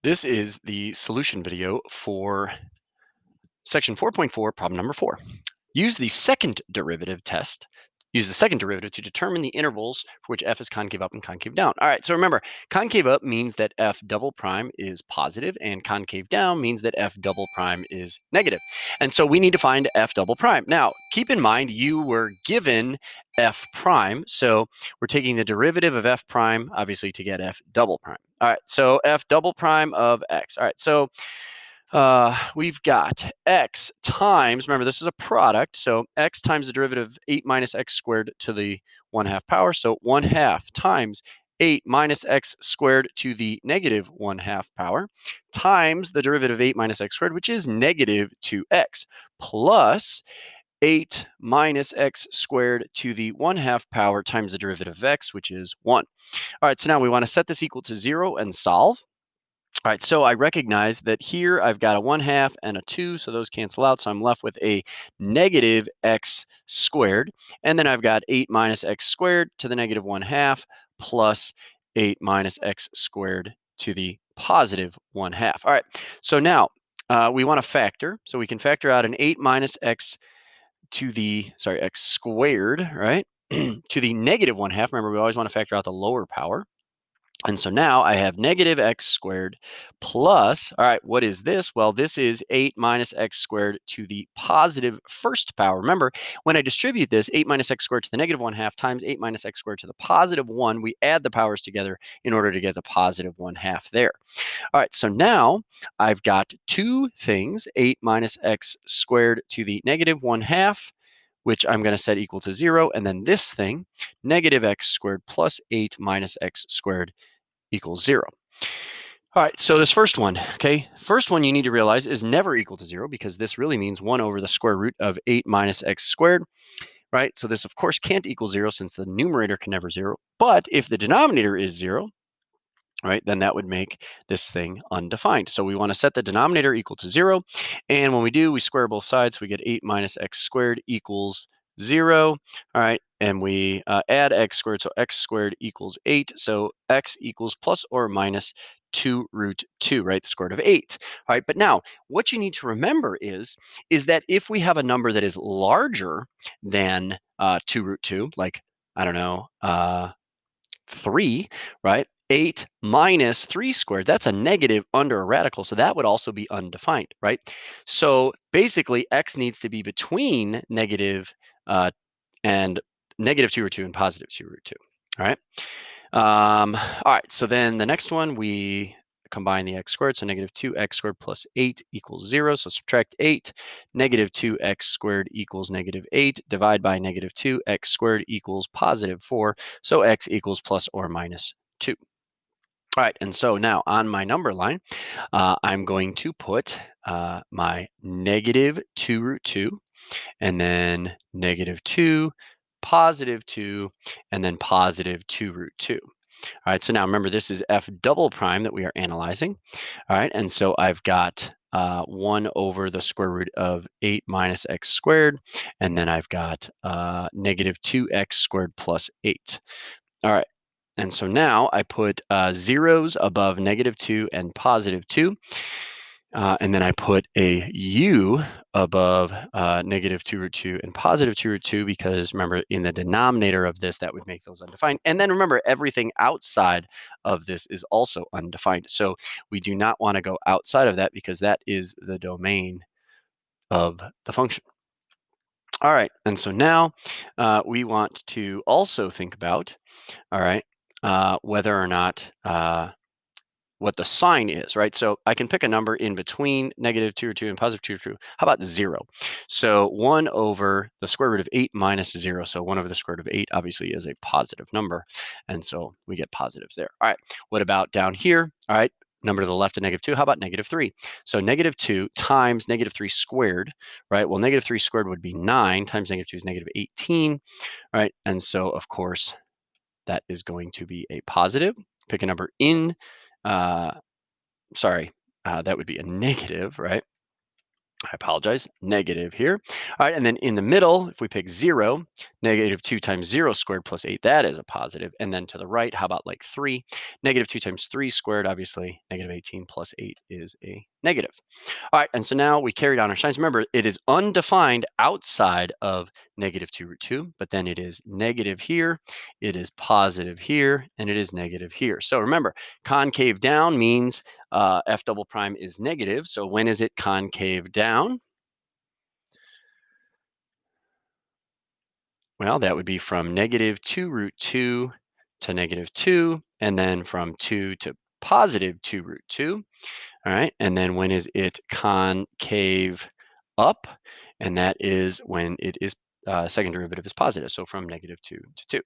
This is the solution video for section 4.4, problem number 4. Use the second derivative test. Use the second derivative to determine the intervals for which f is concave up and concave down. All right, so remember, concave up means that f double prime is positive, and concave down means that f double prime is negative. And so we need to find f double prime. Now, keep in mind you were given f prime, so we're taking the derivative of f prime, obviously, to get f double prime. All right, so f double prime of x. All right, so we've got x times, remember this is a product, so x times the derivative of 8 minus x squared to the 1/2 power, so 1/2 times 8 minus x squared to the negative 1/2 power times the derivative of 8 minus x squared, which is negative 2x, plus 8 minus x squared to the 1/2 power times the derivative of x, which is 1. All right, so now we want to set this equal to 0 and solve. All right, so I recognize that here I've got a 1/2 and a 2, so those cancel out. So I'm left with a negative x squared. And then I've got 8 minus x squared to the negative 1/2 plus 8 minus x squared to the positive 1/2. All right, so now we want to factor. So we can factor out an 8 minus x to the, x squared, right, to the negative 1/2. Remember, we always want to factor out the lower power. And so now I have negative x squared plus, all right, what is this? Well, this is 8 minus x squared to the positive first power. Remember, when I distribute this, 8 minus x squared to the negative 1/2 times 8 minus x squared to the positive 1, we add the powers together in order to get the positive 1/2 there. All right, so now I've got two things, 8 minus x squared to the negative 1/2, which I'm going to set equal to 0. And then this thing, negative x squared plus 8 minus x squared equals 0. All right, so this first one, okay, first one you need to realize is never equal to 0 because this really means 1 over the square root of 8 minus x squared, right? So this, of course, can't equal 0 since the numerator can never 0. But if the denominator is 0, right, then that would make this thing undefined. So we want to set the denominator equal to 0. And when we do, we square both sides. We get 8 minus x squared equals 0. All right, and we add x squared. So x squared equals 8. So x equals plus or minus 2 root 2, right? The square root of 8. All right, but now what you need to remember is that if we have a number that is larger than 2 root 2, like, I don't know, 3, right? 8 minus 3 squared, that's a negative under a radical, so that would also be undefined, right? So basically, x needs to be between negative and negative 2 root 2 and positive 2 root 2, all right? All right, so then the next one, we combine the x squared, so negative 2x squared plus 8 equals 0, so subtract 8, negative 2x squared equals negative 8, divide by negative 2, x squared equals positive 4, so x equals plus or minus 2. All right, and so now on my number line, I'm going to put my negative 2 root 2, and then negative 2, positive 2, and then positive 2 root 2. All right, so now remember this is f double prime that we are analyzing. All right, and so I've got 1 over the square root of 8 minus x squared, and then I've got negative 2x squared plus 8. All right, and so now I put zeros above negative 2 and positive 2. And then I put a u above negative 2 root 2 and positive 2 root 2 because remember in the denominator of this, that would make those undefined. And then remember everything outside of this is also undefined. So we do not want to go outside of that because that is the domain of the function. All right, and so now we want to also think about, all right, whether or not what the sign is, right? So I can pick a number in between negative 2 or 2 and positive 2 or 2. How about 0? So 1 over the square root of 8 minus 0. So 1 over the square root of 8 obviously is a positive number. And so we get positives there. All right, what about down here? All right, number to the left of negative 2. How about negative 3? So negative 2 times negative 3 squared, right? Well, negative 3 squared would be 9 times negative 2 is negative 18, right? And so, of course, that is going to be a positive. Pick a number in, uh, that would be a negative, right? I apologize, negative here. All right, and then in the middle, if we pick 0, negative 2 times 0 squared plus 8, that is a positive. And then to the right, how about like 3? Negative 2 times 3 squared, obviously, negative 18 plus 8 is a negative. All right, and so now we carry down our signs. Remember, it is undefined outside of negative 2 root 2, but then it is negative here, it is positive here, and it is negative here. So remember, concave down means f double prime is negative. So when is it concave down? Well, that would be from negative 2 root 2 to negative 2, and then from 2 to positive 2 root 2. All right. And then when is it concave up? And that is when it is second derivative is positive. So from negative 2 to 2.